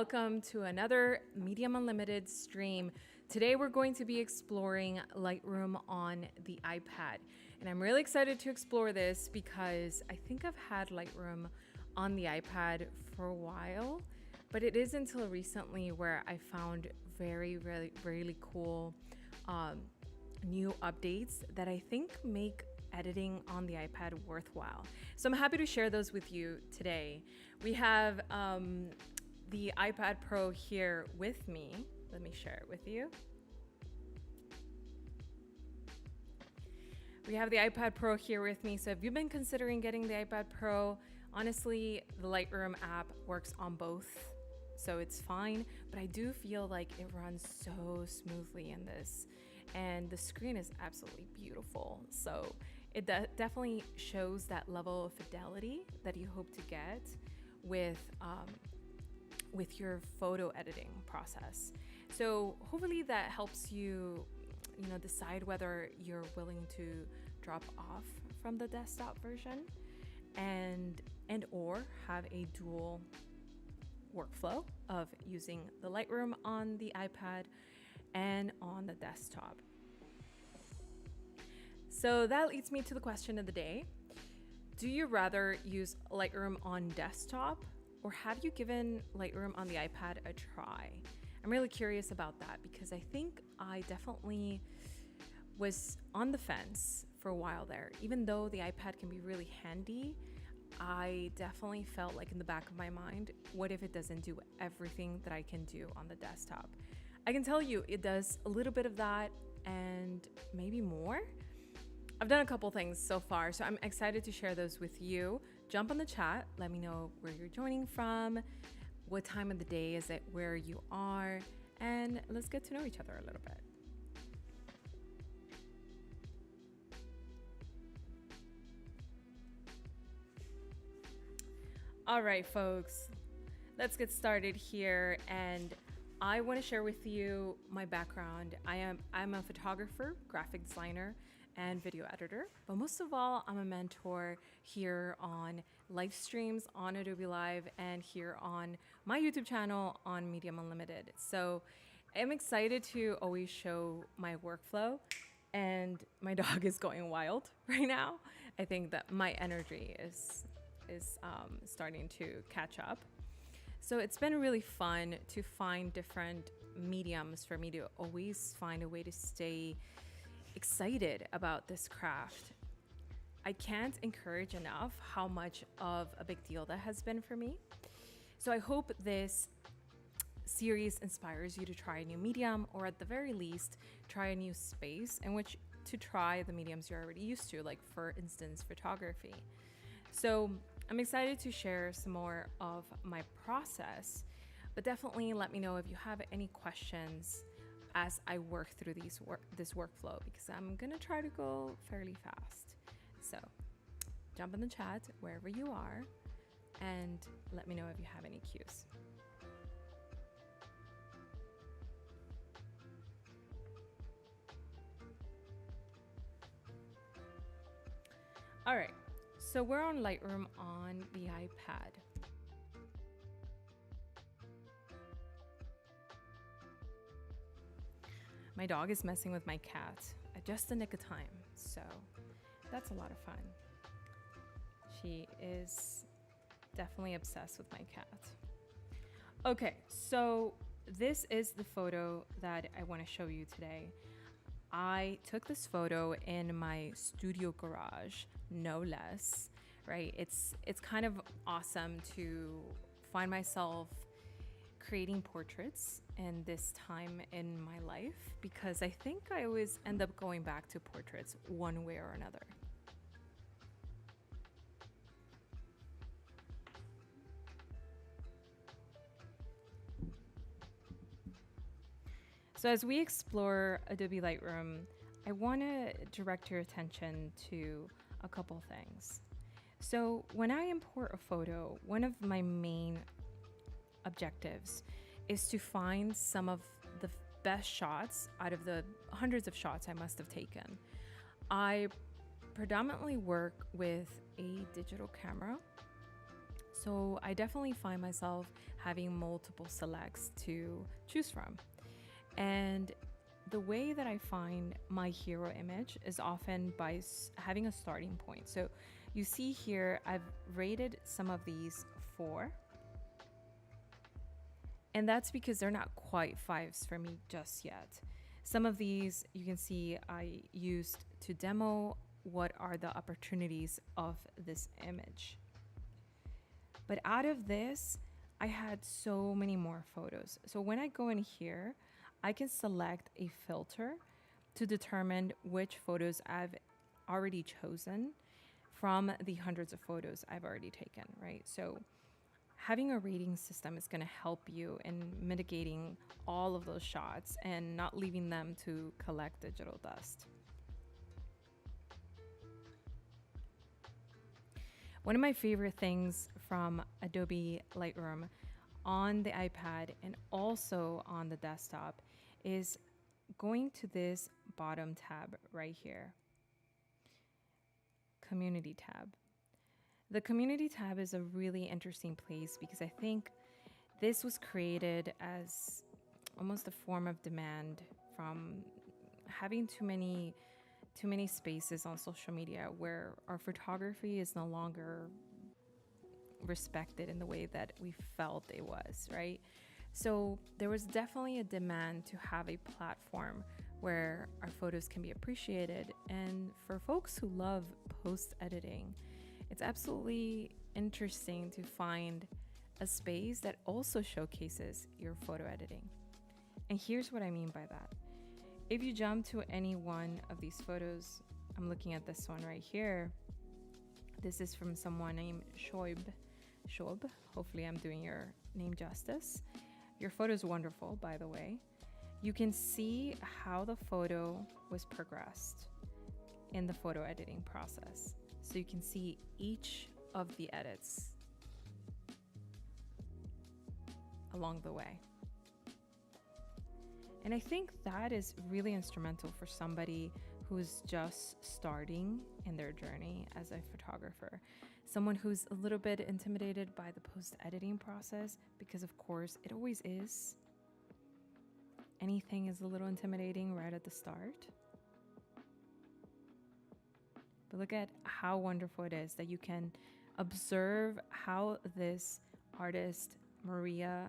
welcome to another Medium Unlimited stream. Today we're going to be exploring Lightroom on the iPad. And I'm really excited to explore this because I think I've had Lightroom on the iPad for a while, but it is until recently where I found really cool new updates that I think make editing on the iPad worthwhile. So I'm happy to share those with you today. We have the iPad Pro here with me. Let me share it with you. We have the iPad Pro here with me. So if you've been considering getting the iPad Pro, honestly, the Lightroom app works on both, so it's fine. But I do feel like it runs so smoothly in this, and the screen is absolutely beautiful. So it definitely shows that level of fidelity that you hope to get with your photo editing process. So hopefully that helps you, decide whether you're willing to drop off from the desktop version and or have a dual workflow of using the Lightroom on the iPad and on the desktop. So that leads me to the question of the day. Do you rather use Lightroom on desktop, or have you given Lightroom on the iPad a try? I'm really curious about that because I think I definitely was on the fence for a while there. Even though the iPad can be really handy, I definitely felt like in the back of my mind, what if it doesn't do everything that I can do on the desktop? I can tell you it does a little bit of that and maybe more. I've done a couple things so far, so I'm excited to share those with you. Jump on the chat, let me know where you're joining from, what time of the day is it, where you are, and let's get to know each other a little bit. All right, folks, let's get started here. And I want to share with you my background. I'm a photographer, graphic designer, and video editor, but most of all, I'm a mentor here on live streams on Adobe Live and here on my YouTube channel on Medium Unlimited. So I'm excited to always show my workflow, and my dog is going wild right now. I think that my energy is starting to catch up. So it's been really fun to find different mediums for me to always find a way to stay excited about this craft. I can't encourage enough how much of a big deal that has been for me. So I hope this series inspires you to try a new medium, or at the very least, try a new space in which to try the mediums you're already used to, like for instance, photography. So I'm excited to share some more of my process, but definitely let me know if you have any questions as I work through this workflow, because I'm gonna try to go fairly fast. So jump in the chat wherever you are and let me know if you have any cues. All right, so we're on Lightroom on the iPad. My dog is messing with my cat at just the nick of time, so that's a lot of fun. She is definitely obsessed with my cat. Okay, so this is the photo that I want to show you today. I took this photo in my studio garage, no less, right? It's kind of awesome to find myself creating portraits in this time in my life, because I think I always end up going back to portraits one way or another. So as we explore Adobe Lightroom, I want to direct your attention to a couple things. So when I import a photo, one of my main objectives is to find some of the best shots out of the hundreds of shots I must have taken. I predominantly work with a digital camera, So I definitely find myself having multiple selects to choose from. And the way that I find my hero image is often by having a starting point. So you see here, I've rated some of these 4. And that's because they're not quite 5s for me just yet. Some of these you can see I used to demo what are the opportunities of this image. But out of this, I had so many more photos. So when I go in here, I can select a filter to determine which photos I've already chosen from the hundreds of photos I've already taken, right? So having a rating system is going to help you in mitigating all of those shots and not leaving them to collect digital dust. One of my favorite things from Adobe Lightroom on the iPad and also on the desktop is going to this bottom tab right here, Community tab. The Community tab is a really interesting place because I think this was created as almost a form of demand from having too many spaces on social media where our photography is no longer respected in the way that we felt it was, right? So there was definitely a demand to have a platform where our photos can be appreciated. And for folks who love post editing, it's absolutely interesting to find a space that also showcases your photo editing. And here's what I mean by that. If you jump to any one of these photos, I'm looking at this one right here. This is from someone named Shoib. Hopefully I'm doing your name justice. Your photo is wonderful, by the way. You can see how the photo was progressed in the photo editing process. So you can see each of the edits along the way. And I think that is really instrumental for somebody who's just starting in their journey as a photographer. Someone who's a little bit intimidated by the post-editing process, because of course it always is. Anything is a little intimidating right at the start. But look at how wonderful it is that you can observe how this artist, Mariah,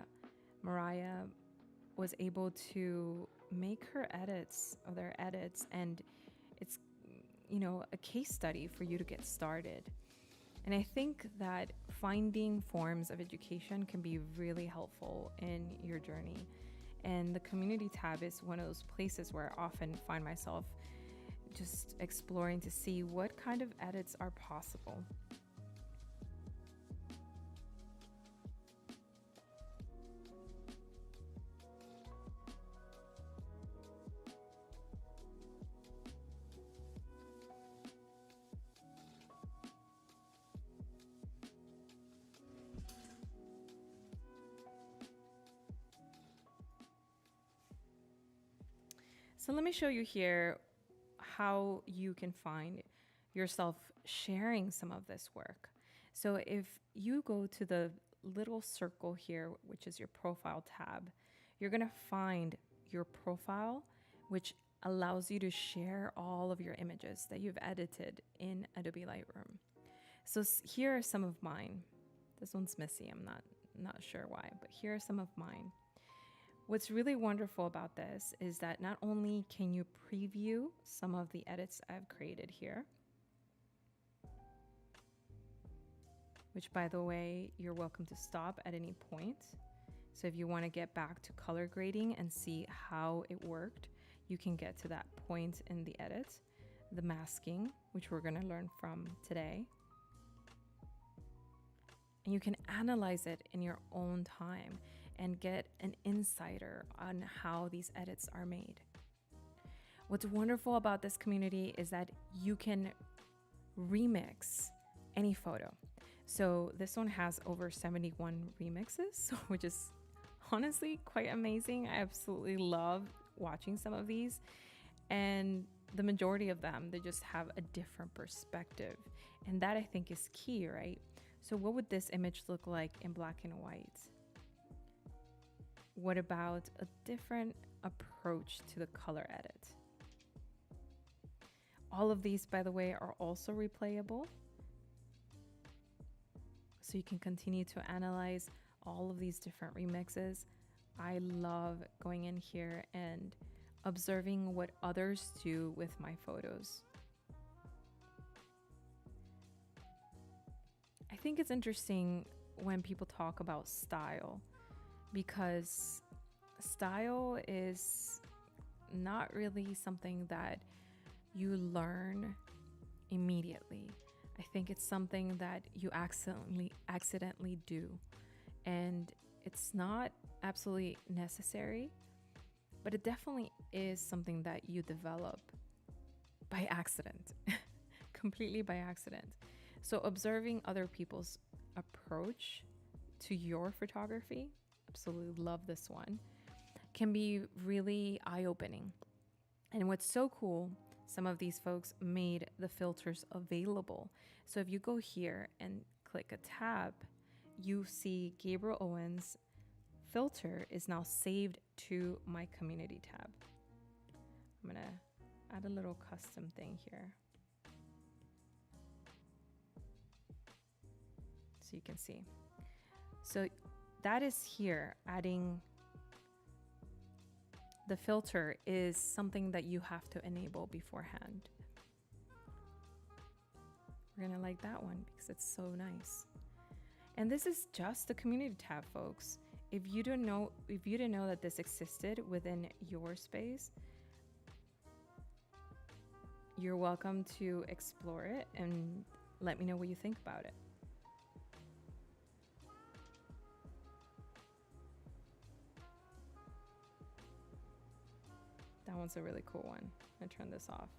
was able to make her edits, and it's, a case study for you to get started. And I think that finding forms of education can be really helpful in your journey. And the Community tab is one of those places where I often find myself just exploring to see what kind of edits are possible. So let me show you here how you can find yourself sharing some of this work. So if you go to the little circle here, which is your profile tab, you're going to find your profile, which allows you to share all of your images that you've edited in Adobe Lightroom. So here are some of mine. This one's messy. I'm not sure why, but here are some of mine. What's really wonderful about this is that not only can you preview some of the edits I've created here, which by the way, you're welcome to stop at any point. So if you want to get back to color grading and see how it worked, you can get to that point in the edit, the masking, which we're going to learn from today. And you can analyze it in your own time and get an insider on how these edits are made. What's wonderful about this community is that you can remix any photo. So this one has over 71 remixes, which is honestly quite amazing. I absolutely love watching some of these. And the majority of them, they just have a different perspective. And that I think is key, right? So what would this image look like in black and white? What about a different approach to the color edit? All of these, by the way, are also replayable. So you can continue to analyze all of these different remixes. I love going in here and observing what others do with my photos. I think it's interesting when people talk about style, because style is not really something that you learn immediately. I think it's something that you accidentally do, and it's not absolutely necessary, but it definitely is something that you develop by accident, completely by accident. So observing other people's approach to your photography, absolutely love this one, can be really eye-opening. And what's so cool, some of these folks made the filters available. So if you go here and click a tab, you see Gabriel Owens' filter is now saved to my community tab. I'm gonna add a little custom thing here, so you can see. So that is here. Adding the filter is something that you have to enable beforehand. We're gonna like that one because it's so nice. And this is just the community tab, folks. If you didn't know that this existed within your space, you're welcome to explore it and let me know what you think about it. That one's a really cool one. I'm gonna turn this off.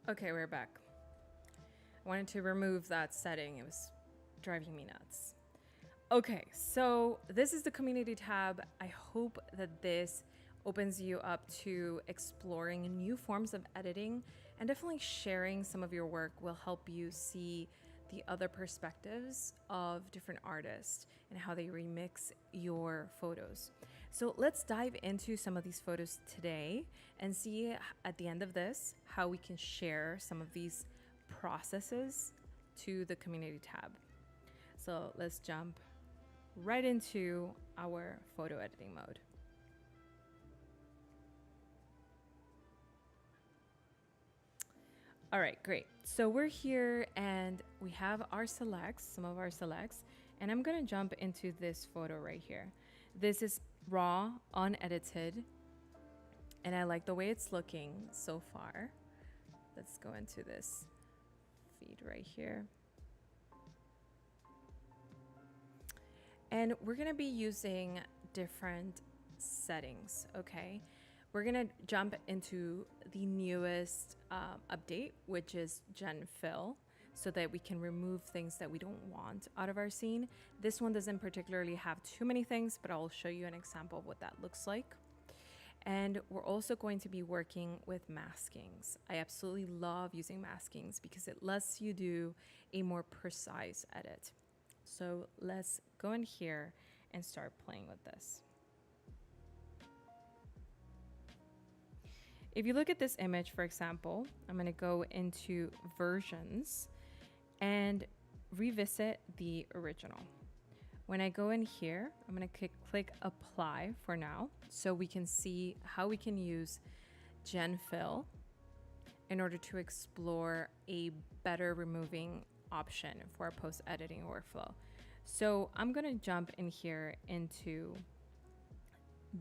Okay, we're back. I wanted to remove that setting. It was driving me nuts. Okay, so this is the community tab. I hope that this opens you up to exploring new forms of editing, and definitely sharing some of your work will help you see the other perspectives of different artists and how they remix your photos. So let's dive into some of these photos today and see at the end of this how we can share some of these processes to the community tab. So let's jump right into our photo editing mode. All right, great. So we're here and we have our selects, some of our selects, and I'm gonna jump into this photo right here. This is raw, unedited, and I like the way it's looking so far. Let's go into this feed right here. And we're gonna be using different settings, okay? We're gonna jump into the newest update, which is Gen Fill, so that we can remove things that we don't want out of our scene. This one doesn't particularly have too many things, but I'll show you an example of what that looks like. And we're also going to be working with maskings. I absolutely love using maskings because it lets you do a more precise edit. So let's go in here and start playing with this. If you look at this image, for example, I'm going to go into versions and revisit the original. When I go in here, I'm going to click apply for now so we can see how we can use Gen Fill in order to explore a better removing option for our post editing workflow. So I'm going to jump in here into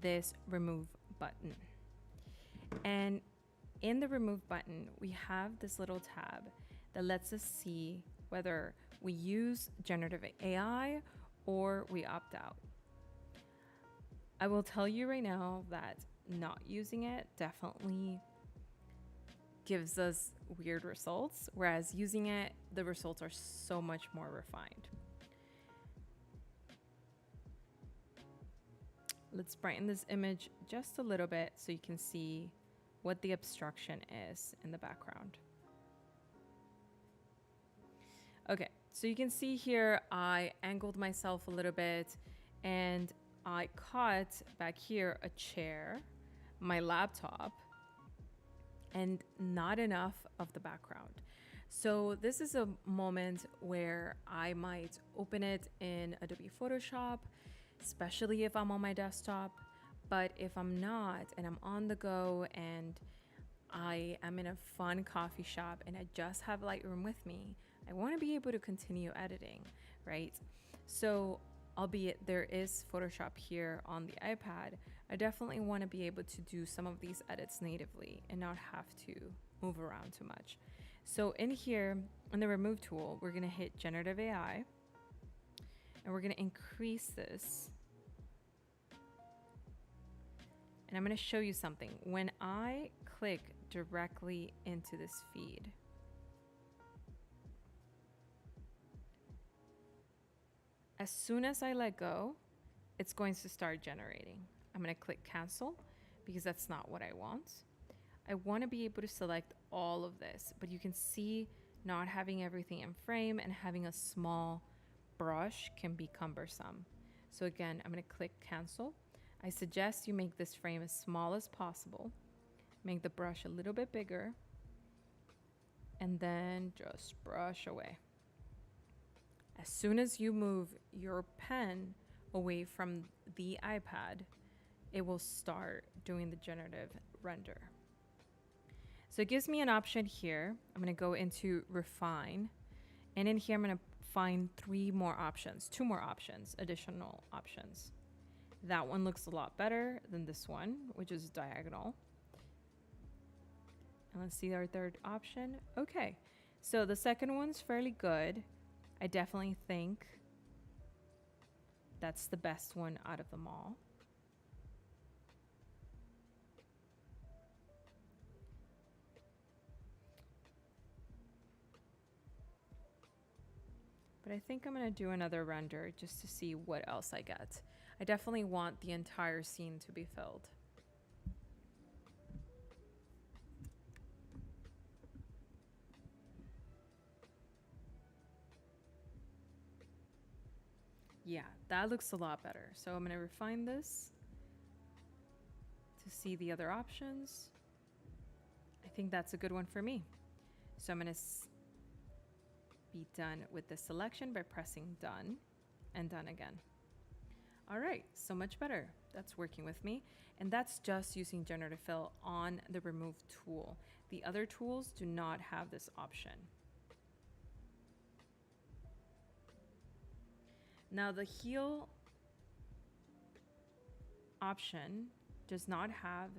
this remove button. And in the remove button, we have this little tab that lets us see whether we use generative AI or we opt out. I will tell you right now that not using it definitely gives us weird results, whereas using it, the results are so much more refined. Let's brighten this image just a little bit so you can see what the obstruction is in the background. Okay, so you can see here, I angled myself a little bit and I caught back here a chair, my laptop, and not enough of the background. So this is a moment where I might open it in Adobe Photoshop, especially if I'm on my desktop. But if I'm not and I'm on the go and I am in a fun coffee shop and I just have Lightroom with me, I want to be able to continue editing, right? So albeit there is Photoshop here on the iPad, I definitely want to be able to do some of these edits natively and not have to move around too much. So in here, in the remove tool, we're going to hit Generative AI and we're going to increase this. And I'm going to show you something. When I click directly into this feed, as soon as I let go, it's going to start generating. I'm going to click cancel because that's not what I want. I want to be able to select all of this, but you can see not having everything in frame and having a small brush can be cumbersome. So again, I'm going to click cancel. I suggest you make this frame as small as possible. Make the brush a little bit bigger and then just brush away. As soon as you move your pen away from the iPad, it will start doing the generative render. So it gives me an option here. I'm going to go into refine, and in here I'm going to find two more options, additional options. That one looks a lot better than this one, which is diagonal. And let's see our third option. Okay, so the second one's fairly good. I definitely think that's the best one out of them all. But I think I'm gonna do another render just to see what else I get. I definitely want the entire scene to be filled. Yeah, that looks a lot better. So I'm gonna refine this to see the other options. I think that's a good one for me. So I'm gonna be done with the selection by pressing done and done again. All right, so much better. That's working with me. And that's just using Generative Fill on the remove tool. The other tools do not have this option. Now the heal option does not have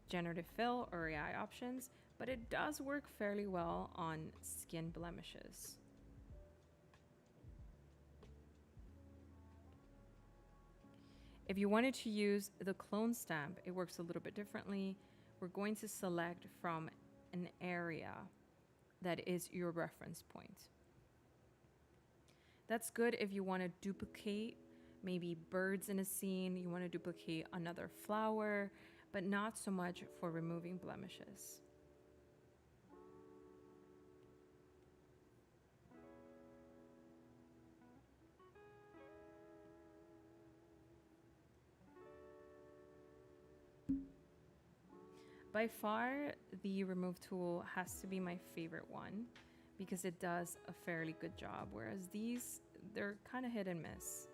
generative fill or AI options, but it does work fairly well on skin blemishes. If you wanted to use the clone stamp, it works a little bit differently. We're going to select from an area that is your reference point. That's good if you want to duplicate maybe birds in a scene, you want to duplicate another flower, but not so much for removing blemishes. By far, the remove tool has to be my favorite one because it does a fairly good job, whereas these, they're kind of hit and miss.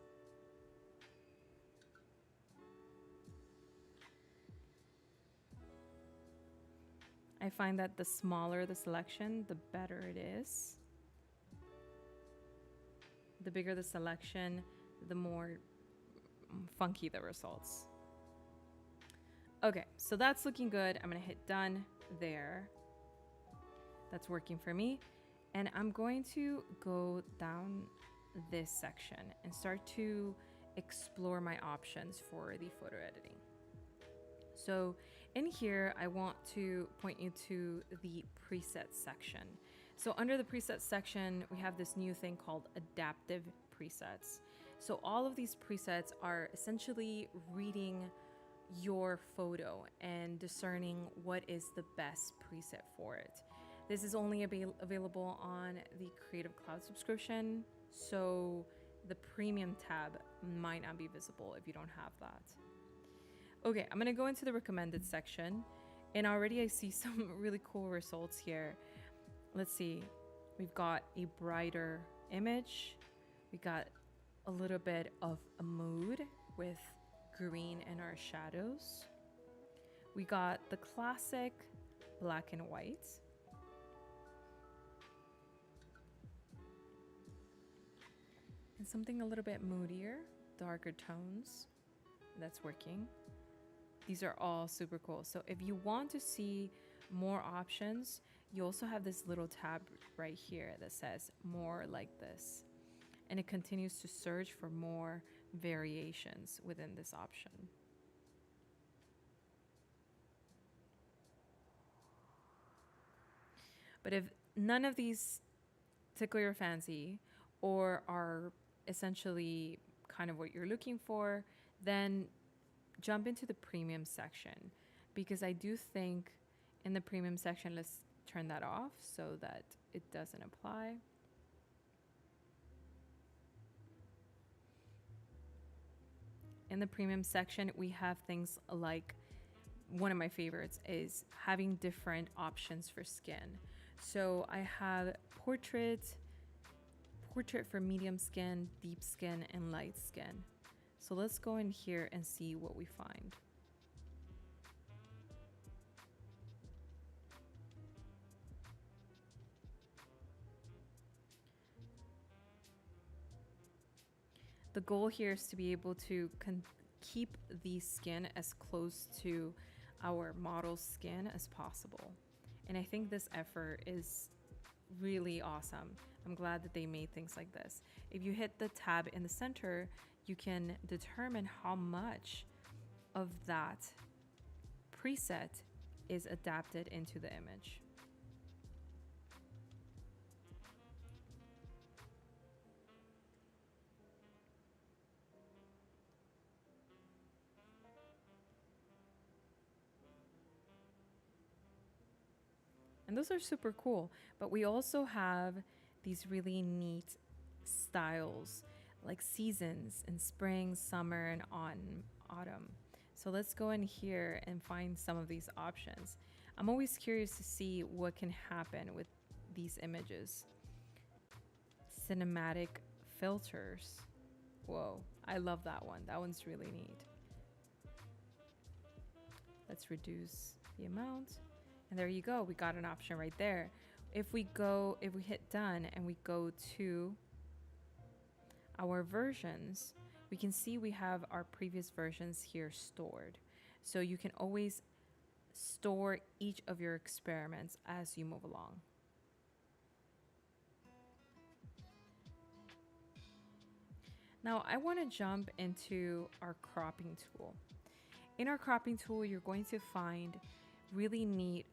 I find that the smaller the selection, the better it is. The bigger the selection, the more funky the results. Okay, so that's looking good. I'm gonna hit done there. That's working for me. And I'm going to go down this section and start to explore my options for the photo editing. So in here, I want to point you to the presets section. So under the presets section, we have this new thing called adaptive presets. So all of these presets are essentially reading your photo and discerning what is the best preset for it. This is only available on the Creative Cloud subscription, so the premium tab might not be visible if you don't have that. Okay, I'm gonna go into the recommended section, and already I see some really cool results here. Let's see, we've got a brighter image, we got a little bit of a mood with green in our shadows. We got the classic black and white. And something a little bit moodier, darker tones. That's working. These are all super cool. So if you want to see more options, you also have this little tab right here that says more like this. And it continues to search for more variations within this option. But if none of these tickle your fancy or are essentially kind of what you're looking for, then jump into the premium section, because I do think in the premium section, let's turn that off so that it doesn't apply. In the premium section, we have things like, one of my favorites is having different options for skin. So I have portrait for medium skin, deep skin, and light skin. So let's go in here and see what we find. The goal here is to be able to keep the skin as close to our model's skin as possible. And I think this effort is really awesome. I'm glad that they made things like this. If you hit the tab in the center, you can determine how much of that preset is adapted into the image. And those are super cool. But we also have these really neat styles like seasons in spring, summer, and autumn. So let's go in here and find some of these options. I'm always curious to see what can happen with these images. Cinematic filters. Whoa, I love that one. That one's really neat. Let's reduce the amount. And there you go. We got an option right there. If we hit done and we go to our versions, we can see we have our previous versions here stored. So you can always store each of your experiments as you move along. Now I want to jump into our cropping tool. In our cropping tool, you're going to find really neat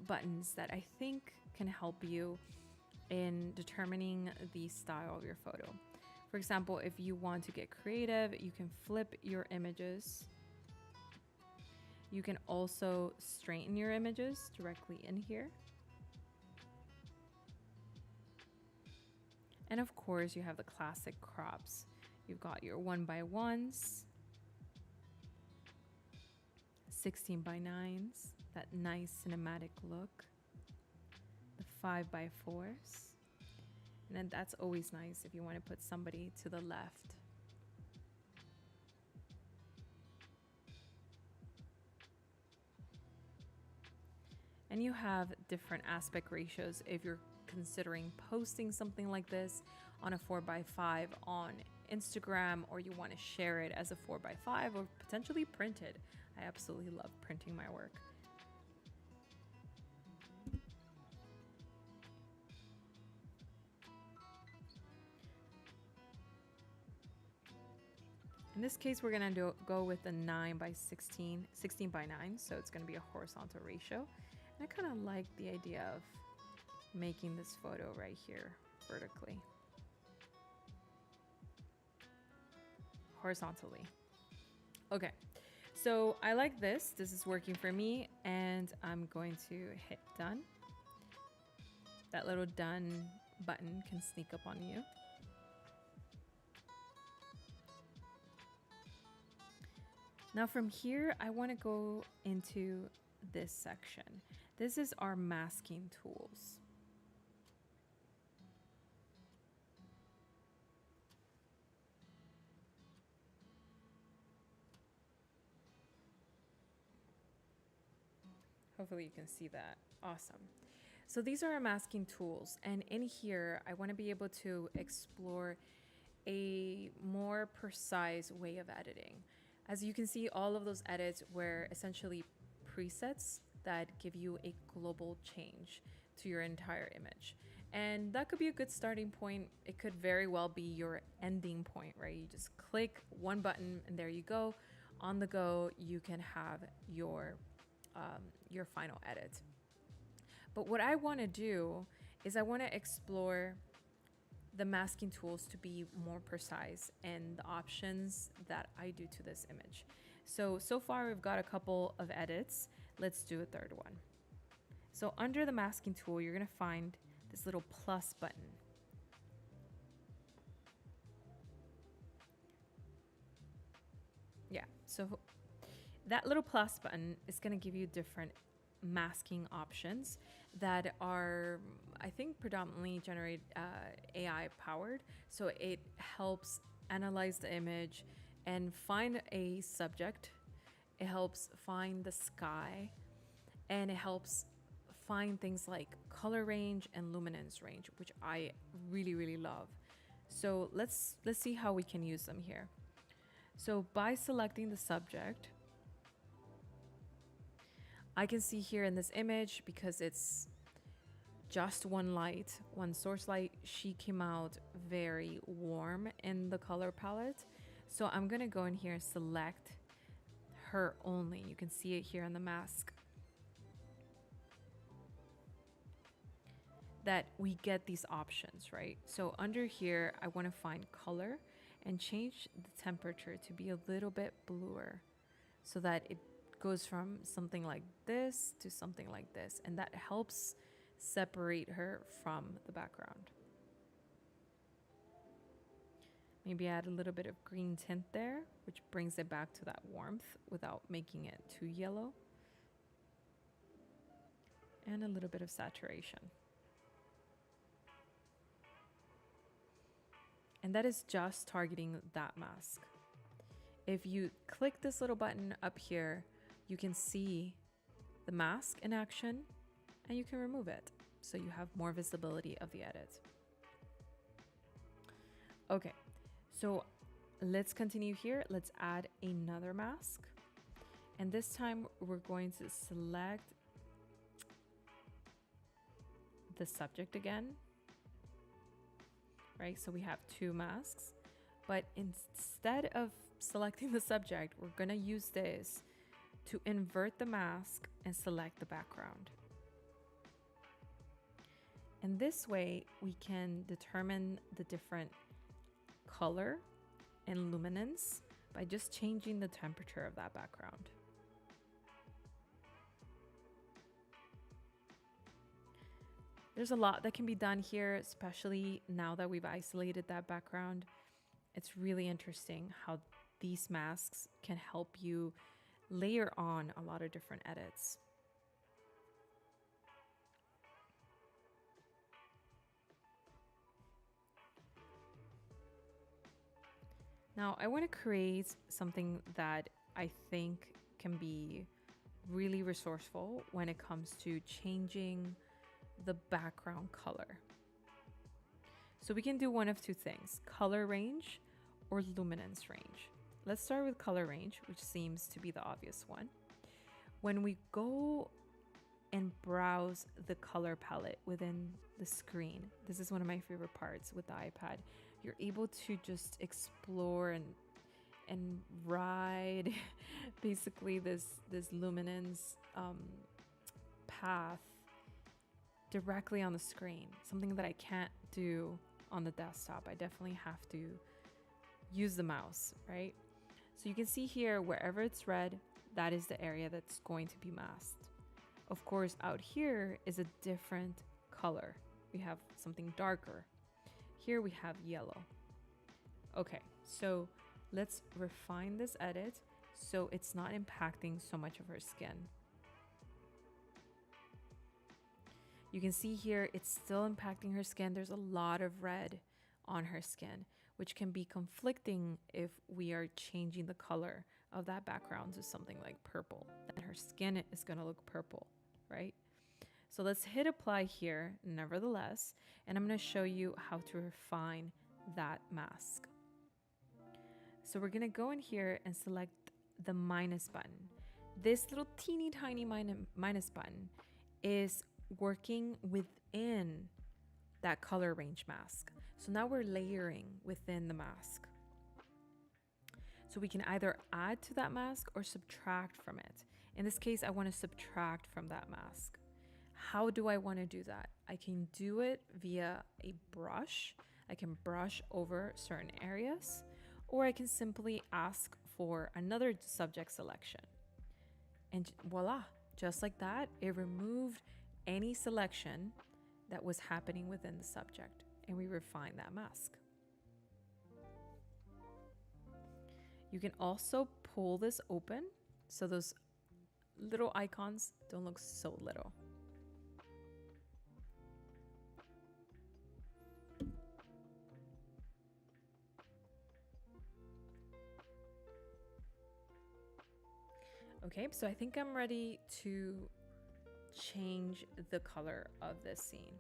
buttons that I think can help you in determining the style of your photo. For example, if you want to get creative, you can flip your images. You can also straighten your images directly in here. And of course, you have the classic crops. You've got your 1x1s, 16x9s, that nice cinematic look, the 5x4s. And then that's always nice if you want to put somebody to the left. And you have different aspect ratios if you're considering posting something like this on a 4x5 on Instagram, or you want to share it as a 4x5 or potentially print it. I absolutely love printing my work. In this case, we're gonna go with the 9x16, 16x9, so it's gonna be a horizontal ratio. And I kind of like the idea of making this photo right here vertically, horizontally. Okay, so I like this. This is working for me, and I'm going to hit done. That little done button can sneak up on you. Now from here, I want to go into this section. This is our masking tools. Hopefully you can see that. Awesome. So these are our masking tools. And in here, I want to be able to explore a more precise way of editing. As you can see, all of those edits were essentially presets that give you a global change to your entire image. And that could be a good starting point. It could very well be your ending point, right? You just click one button and there you go. On the go, you can have your final edit. But what I want to do is I want to explore the masking tools to be more precise and the options that I do to this image. So far we've got a couple of edits. Let's do a third one. So under the masking tool, you're gonna find this little plus button. Yeah, so that little plus button is gonna give you different masking options that are, I think, predominantly AI powered. So it helps analyze the image and find a subject. It helps find the sky, and it helps find things like color range and luminance range, which I really, really love. So let's see how we can use them here. So by selecting the subject, I can see here in this image, because it's just one light, one source light, she came out very warm in the color palette. So I'm gonna go in here and select her only. You can see it here on the mask. That we get these options, right? So under here, I wanna find color and change the temperature to be a little bit bluer so that it goes from something like this to something like this, and that helps separate her from the background. Maybe add a little bit of green tint there, which brings it back to that warmth without making it too yellow. And a little bit of saturation. And that is just targeting that mask. If you click this little button up here, you can see the mask in action, and you can remove it so you have more visibility of the edit. Okay, so let's continue here. Let's add another mask. And this time we're going to select the subject again, right? So we have two masks, but instead of selecting the subject, we're gonna use this to invert the mask and select the background. And this way we can determine the different color and luminance by just changing the temperature of that background. There's a lot that can be done here, especially now that we've isolated that background. It's really interesting how these masks can help you layer on a lot of different edits. Now I want to create something that I think can be really resourceful when it comes to changing the background color. So we can do one of two things: color range or luminance range. Let's start with color range, which seems to be the obvious one. When we go and browse the color palette within the screen, this is one of my favorite parts with the iPad. You're able to just explore and ride basically this luminance path directly on the screen, something that I can't do on the desktop. I definitely have to use the mouse, right? So you can see here, wherever it's red, that is the area that's going to be masked. Of course, out here is a different color. We have something darker. Here we have yellow. Okay, so let's refine this edit so it's not impacting so much of her skin. You can see here it's still impacting her skin. There's a lot of red on her skin, which can be conflicting if we are changing the color of that background to something like purple. Then her skin is going to look purple, right? So let's hit apply here, nevertheless, and I'm going to show you how to refine that mask. So we're going to go in here and select the minus button. This little teeny tiny minus button is working within that color range mask. So now we're layering within the mask. So we can either add to that mask or subtract from it. In this case, I want to subtract from that mask. How do I want to do that? I can do it via a brush. I can brush over certain areas, or I can simply ask for another subject selection. And voila, just like that, it removed any selection that was happening within the subject, and we refine that mask. You can also pull this open so those little icons don't look so little. Okay, so I think I'm ready to change the color of this scene.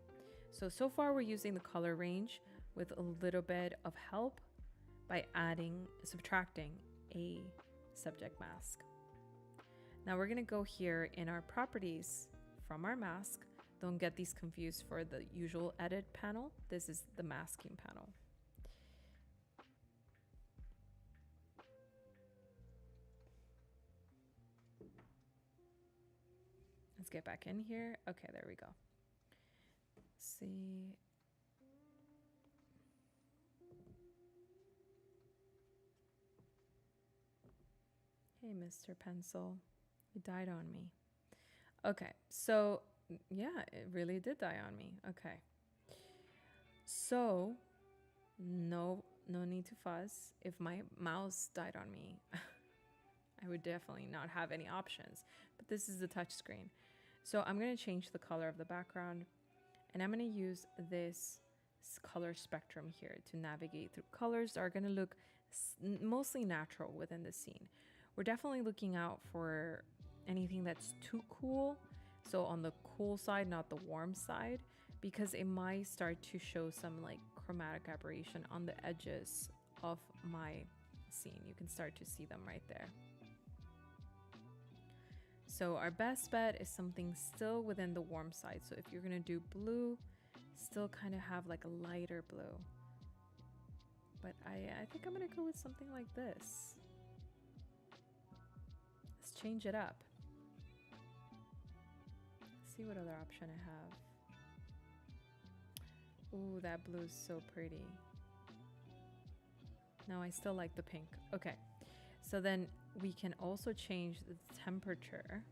So far we're using the color range with a little bit of help by subtracting a subject mask. Now we're gonna go here in our properties from our mask. Don't get these confused for the usual edit panel. This is the masking panel. Let's get back in here. Okay, there we go. Let's see. Hey, Mr. Pencil, you died on me. Okay, so yeah, it really did die on me. Okay. So no need to fuss. If my mouse died on me, I would definitely not have any options. But this is the touch screen. So I'm going to change the color of the background, and I'm going to use this color spectrum here to navigate through colors that are going to look mostly natural within the scene. We're definitely looking out for anything that's too cool. So on the cool side, not the warm side, because it might start to show some like chromatic aberration on the edges of my scene. You can start to see them right there. So our best bet is something still within the warm side. So if you're gonna do blue, still kind of have like a lighter blue. But I think I'm gonna go with something like this. Let's change it up. Let's see what other option I have. Ooh, that blue is so pretty. No, I still like the pink. Okay, so then we can also change the temperature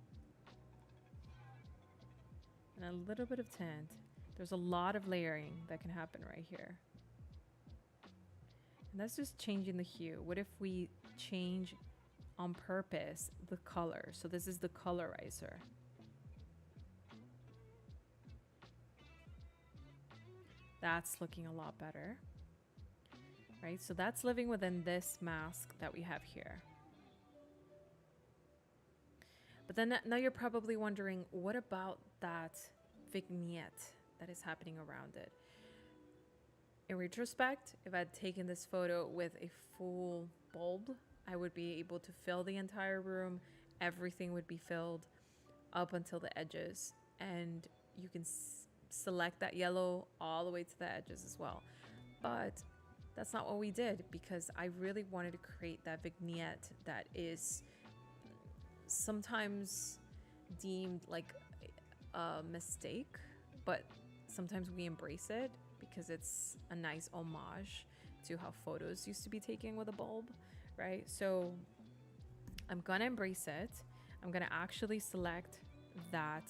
and a little bit of tint. There's a lot of layering that can happen right here. And that's just changing the hue. What if we change on purpose the color? So this is the colorizer. That's looking a lot better, right? So that's living within this mask that we have here. But then now you're probably wondering, what about that vignette that is happening around it? In retrospect, if I'd taken this photo with a full bulb, I would be able to fill the entire room. Everything would be filled up until the edges, and you can select that yellow all the way to the edges as well. But that's not what we did, because I really wanted to create that vignette that is sometimes deemed like a mistake, but sometimes we embrace it because it's a nice homage to how photos used to be taken with a bulb, right? So I'm gonna embrace it. I'm gonna actually select that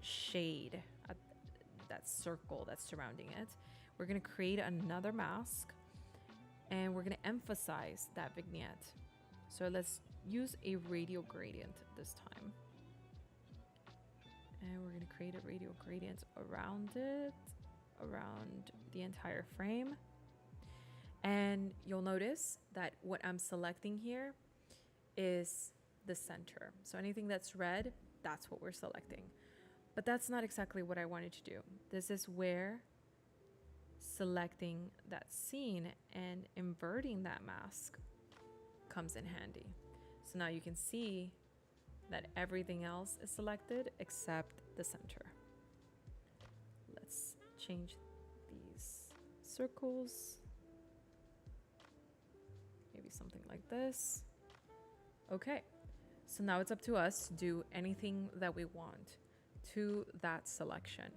shade, that circle that's surrounding it. We're gonna create another mask, and we're gonna emphasize that vignette. So let's use a radial gradient this time. And we're gonna create a radial gradient around it, around the entire frame. And you'll notice that what I'm selecting here is the center. So anything that's red, that's what we're selecting. But that's not exactly what I wanted to do. This is where selecting that scene and inverting that mask comes in handy. So now you can see that everything else is selected except the center. Let's change these circles. Maybe something like this. Okay, so now it's up to us to do anything that we want to that selection.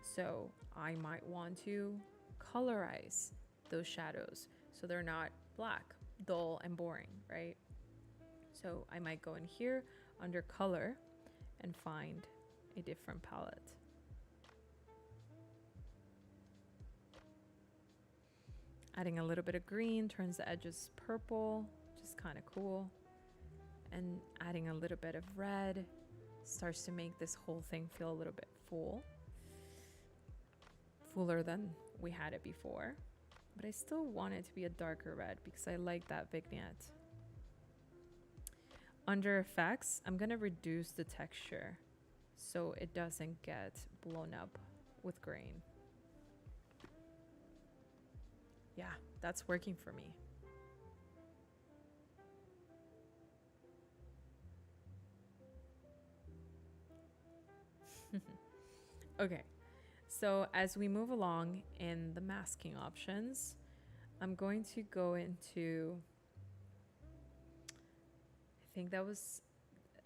So I might want to colorize those shadows so they're not black, dull, and boring, right? So I might go in here under color and find a different palette. Adding a little bit of green turns the edges purple, which is kind of cool. And adding a little bit of red starts to make this whole thing feel a little bit fuller than we had it before. But I still want it to be a darker red because I like that vignette. Under effects, I'm gonna reduce the texture so it doesn't get blown up with grain. Yeah, that's working for me. Okay, so as we move along in the masking options, I'm going to go into, I think that was,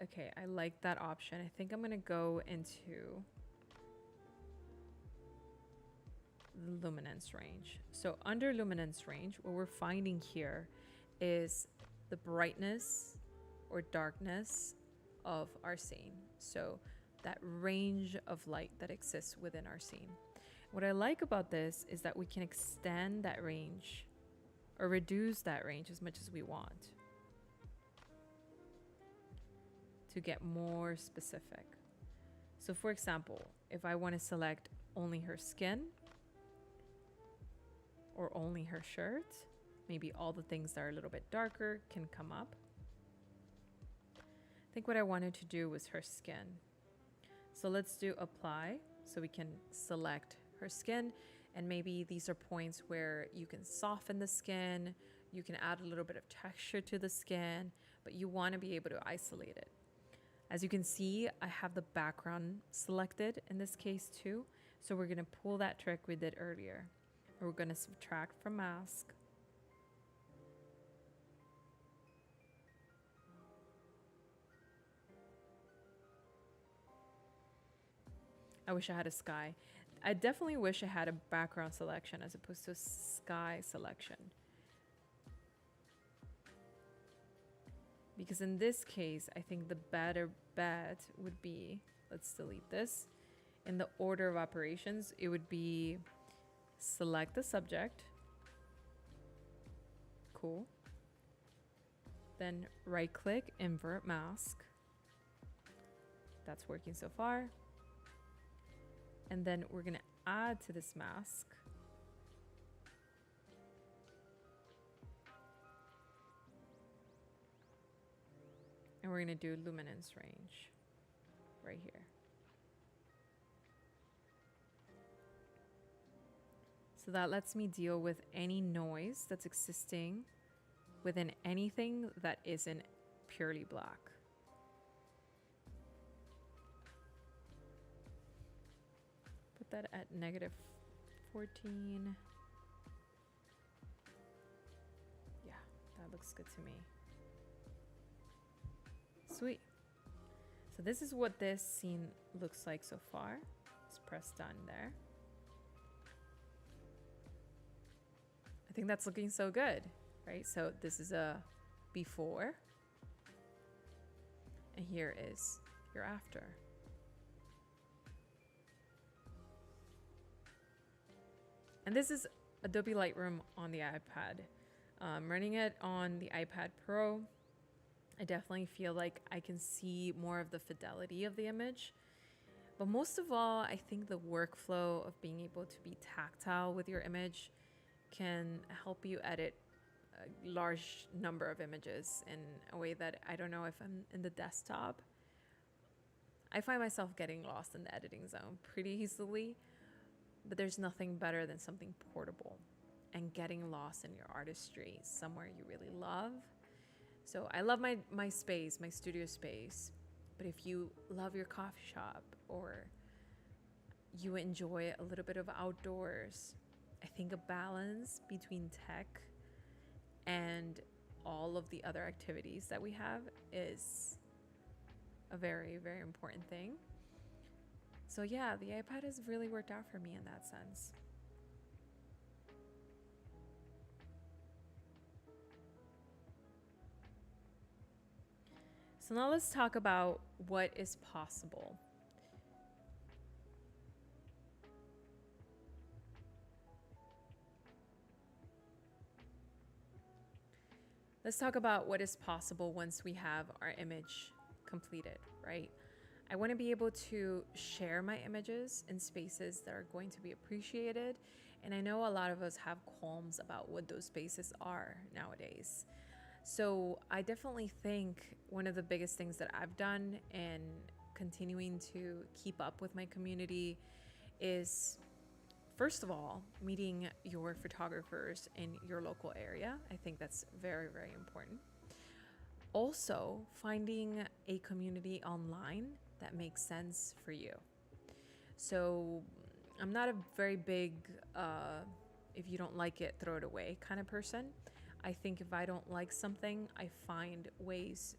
okay, I like that option. I think I'm gonna go into the luminance range. So under luminance range, what we're finding here is the brightness or darkness of our scene. So that range of light that exists within our scene. What I like about this is that we can extend that range or reduce that range as much as we want to get more specific. So for example, if I want to select only her skin or only her shirt, maybe all the things that are a little bit darker can come up. I think what I wanted to do was her skin. So let's do apply so we can select her skin. And maybe these are points where you can soften the skin, you can add a little bit of texture to the skin, but you want to be able to isolate it. As you can see, I have the background selected in this case too. So we're going to pull that trick we did earlier. We're going to subtract from mask. I wish I had a sky. I definitely wish I had a background selection as opposed to a sky selection. Because in this case, I think the better bet would be, let's delete this. In the order of operations, it would be select the subject. Cool. Then right click, invert mask. That's working so far. And then we're going to add to this mask and we're going to do luminance range right here. So that lets me deal with any noise that's existing within anything that isn't purely black. Put that at -14. Yeah, that looks good to me. Sweet. So this is what this scene looks like so far. Let's press done there. I think that's looking so good, right? So this is a before, and here is your after. And this is Adobe Lightroom on the iPad. Running it on the iPad Pro, I definitely feel like I can see more of the fidelity of the image. But most of all, I think the workflow of being able to be tactile with your image can help you edit a large number of images in a way that I don't know if I'm in the desktop. I find myself getting lost in the editing zone pretty easily, but there's nothing better than something portable and getting lost in your artistry somewhere you really love. So I love my space, my studio space, but if you love your coffee shop or you enjoy a little bit of outdoors, I think a balance between tech and all of the other activities that we have is a very, very important thing. So yeah, the iPad has really worked out for me in that sense. So now let's talk about what is possible. Let's talk about what is possible once we have our image completed, right? I want to be able to share my images in spaces that are going to be appreciated. And I know a lot of us have qualms about what those spaces are nowadays. So I definitely think one of the biggest things that I've done in continuing to keep up with my community is, first of all, meeting your photographers in your local area. I think that's very, very important. Also, finding a community online that makes sense for you. So I'm not a very big, if you don't like it, throw it away kind of person. I think if I don't like something, I find ways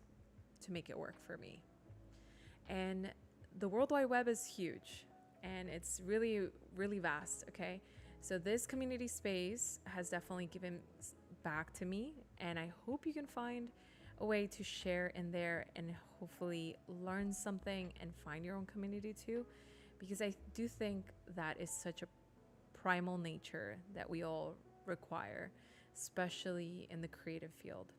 to make it work for me. And the World Wide Web is huge and it's really, really vast, okay? So this community space has definitely given back to me, and I hope you can find a way to share in there and hopefully learn something and find your own community too, because I do think that is such a primal nature that we all require, especially in the creative field.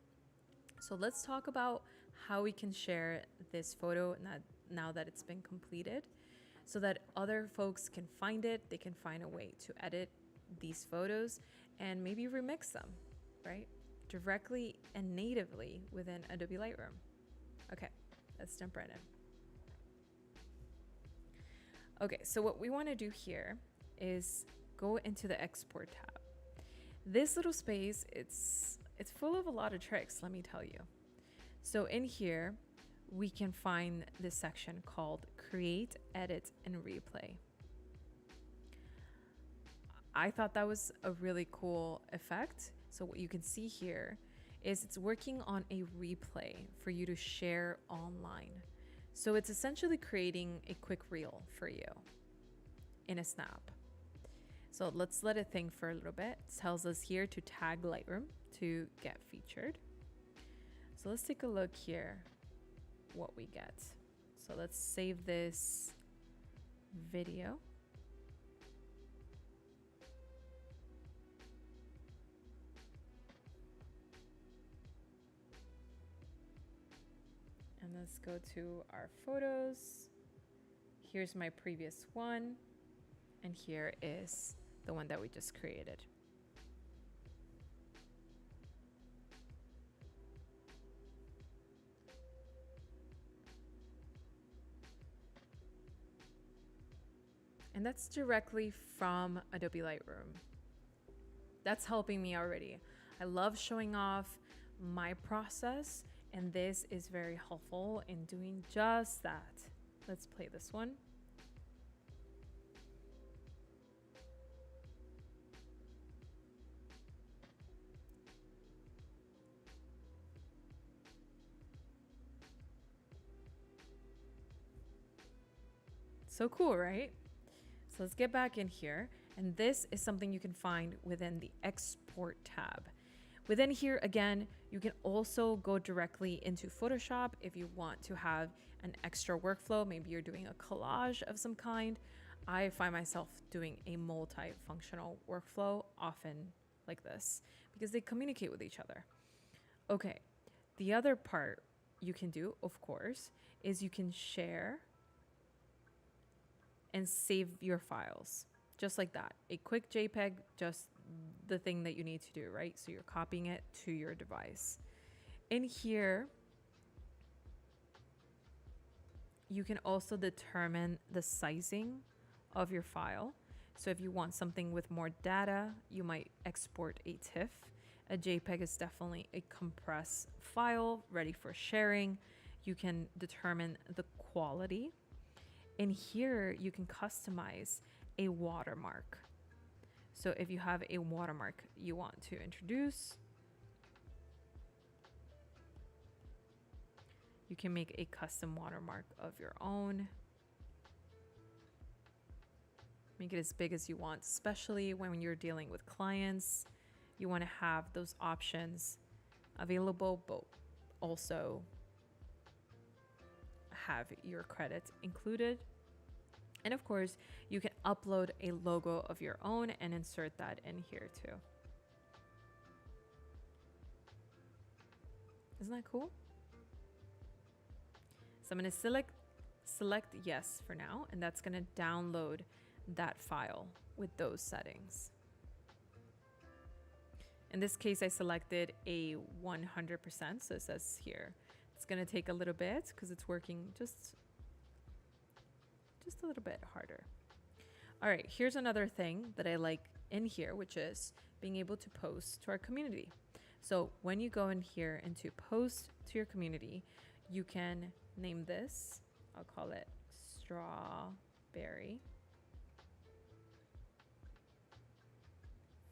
So let's talk about how we can share this photo now that it's been completed, so that other folks can find it, they can find a way to edit these photos and maybe remix them, right? Directly and natively within Adobe Lightroom. Okay, let's jump right in. Okay, so what we want to do here is go into the export tab. This little space, it's full of a lot of tricks, let me tell you. So in here, we can find this section called Create, Edit, and Replay. I thought that was a really cool effect. So what you can see here is it's working on a replay for you to share online. So it's essentially creating a quick reel for you in a snap. So let's let it think for a little bit. It tells us here to tag Lightroom to get featured. So let's take a look here what we get. So let's save this video. And let's go to our photos. Here's my previous one. And here is the one that we just created. And that's directly from Adobe Lightroom. That's helping me already. I love showing off my process, and this is very helpful in doing just that. Let's play this one. So cool, right? So let's get back in here. And this is something you can find within the Export tab. Within here, again, you can also go directly into Photoshop if you want to have an extra workflow. Maybe you're doing a collage of some kind. I find myself doing a multifunctional workflow often like this because they communicate with each other. Okay, the other part you can do, of course, is you can share and save your files just like that. A quick JPEG, just the thing that you need to do, right? So you're copying it to your device. In here, you can also determine the sizing of your file. So if you want something with more data, you might export a TIFF. A JPEG is definitely a compressed file ready for sharing. You can determine the quality. In here, you can customize a watermark. So if you have a watermark you want to introduce, you can make a custom watermark of your own. Make it as big as you want, especially when you're dealing with clients. You want to have those options available, but also have your credits included. And of course, you can upload a logo of your own and insert that in here too. Isn't that cool? So I'm going to select yes for now, and that's going to download that file with those settings. In this case, I selected a 100%, so it says here. It's going to take a little bit because it's working just a little bit harder. All right, here's another thing that I like in here, which is being able to post to our community. So when you go in here into post to your community, you can name this. I'll call it Strawberry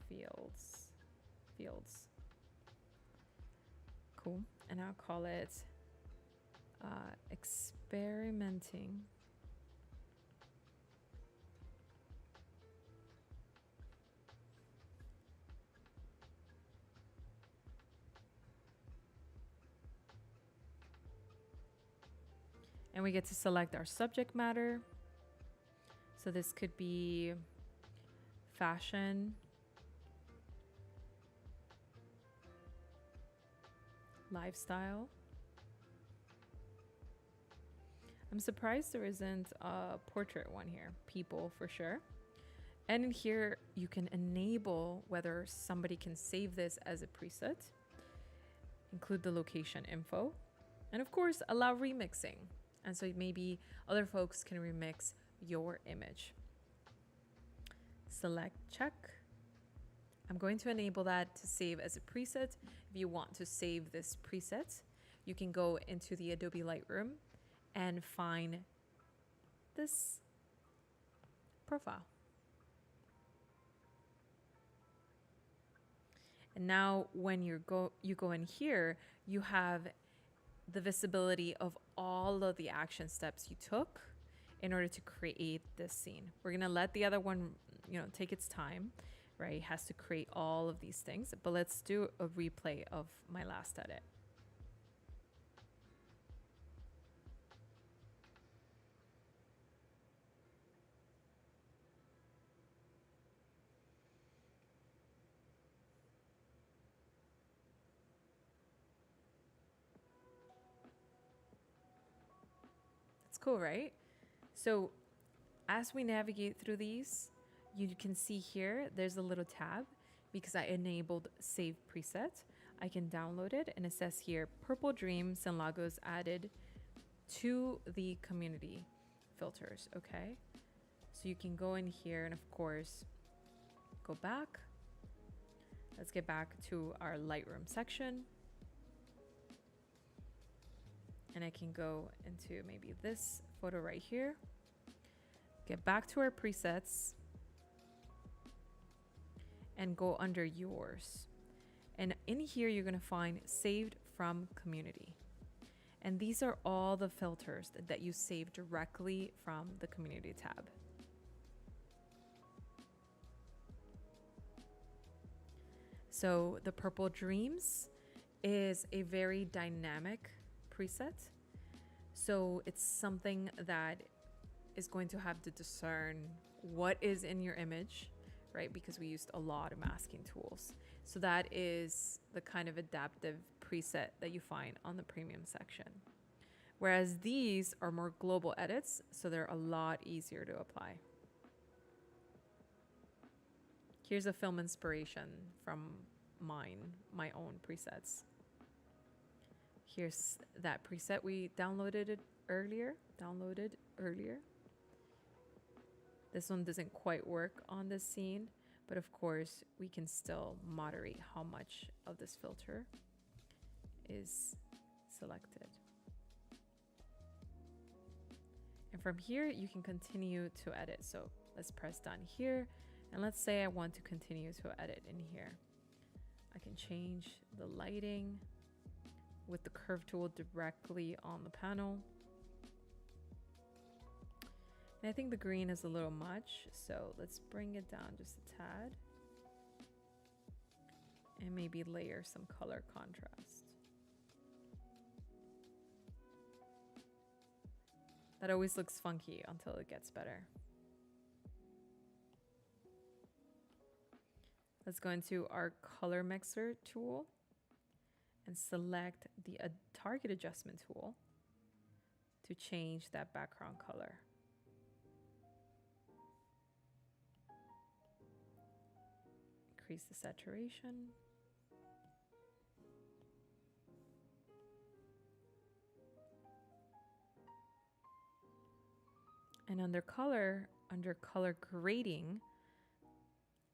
Fields. Cool. And I'll call it experimenting and we get to select our subject matter. So this could be fashion, lifestyle. I'm surprised there isn't a portrait one here. People for sure. And in here, you can enable whether somebody can save this as a preset, include the location info, And of course, allow remixing. And so maybe other folks can remix your image. Select check. I'm going to enable that to save as a preset. If you want to save this preset, you can go into the Adobe Lightroom and find this profile. And now when you go in here, you have the visibility of all of the action steps you took in order to create this scene. We're gonna let the other one, take its time, right? It has to create all of these things, but let's do a replay of my last edit. It's cool, right? So as we navigate through these, you can see here, there's a little tab because I enabled save preset. I can download it and it says here, purple dreams and logos added to the community filters, okay? So you can go in here and of course, go back. Let's get back to our Lightroom section. And I can go into maybe this photo right here. Get back to our presets and go under yours. And in here, you're gonna find saved from community. And these are all the filters that you save directly from the community tab. So the purple dreams is a very dynamic preset. So it's something that is going to have to discern what is in your image, right? Because we used a lot of masking tools. So that is the kind of adaptive preset that you find on the premium section. Whereas these are more global edits, so they're a lot easier to apply. Here's a film inspiration from my own presets. Here's that preset we downloaded earlier. This one doesn't quite work on this scene, but of course we can still moderate how much of this filter is selected. And from here, you can continue to edit. So let's press done here. And let's say I want to continue to edit in here. I can change the lighting with the curve tool directly on the panel. And I think the green is a little much, so let's bring it down just a tad. And maybe layer some color contrast. That always looks funky until it gets better. Let's go into our color mixer tool and select the target adjustment tool to change that background color. Increase the saturation. And under color grading,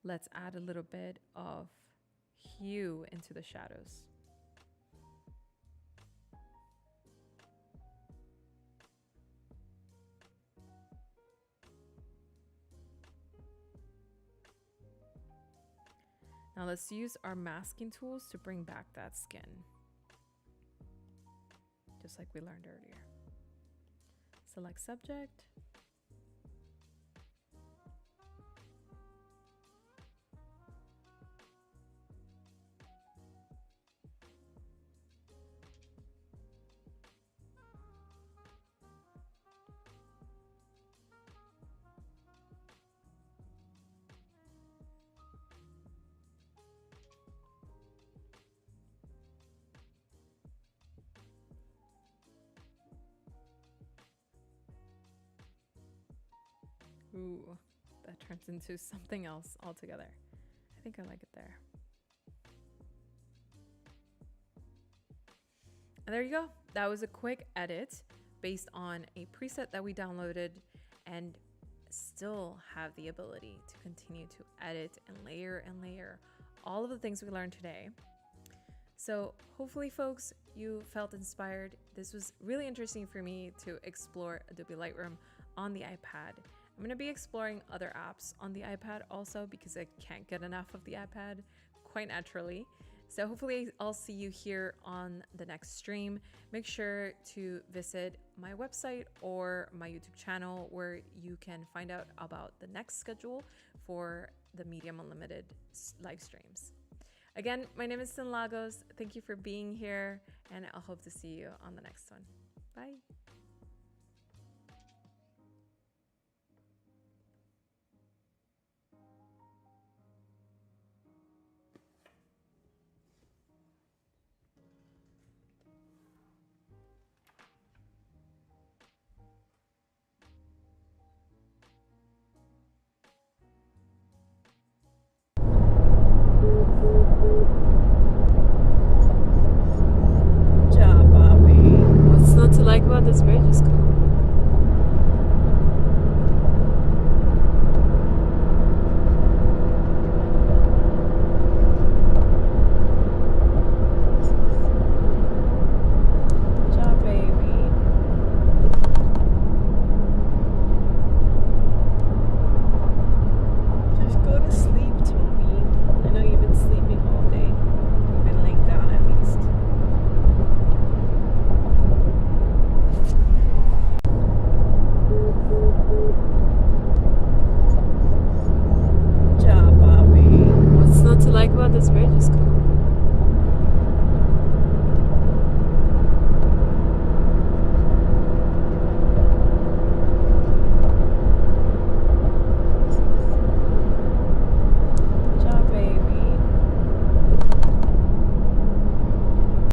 let's add a little bit of hue into the shadows. Now let's use our masking tools to bring back that skin, just like we learned earlier. Select subject. Ooh, that turns into something else altogether. I think I like it there. And there you go. That was a quick edit based on a preset that we downloaded, and still have the ability to continue to edit and layer all of the things we learned today. So hopefully, folks, you felt inspired. This was really interesting for me to explore Adobe Lightroom on the iPad. I'm going to be exploring other apps on the iPad also, because I can't get enough of the iPad quite naturally. So hopefully I'll see you here on the next stream. Make sure to visit my website or my YouTube channel, where you can find out about the next schedule for the Medium Unlimited live streams. Again, my name is Sin Lagos. Thank you for being here, and I'll hope to see you on the next one. Bye.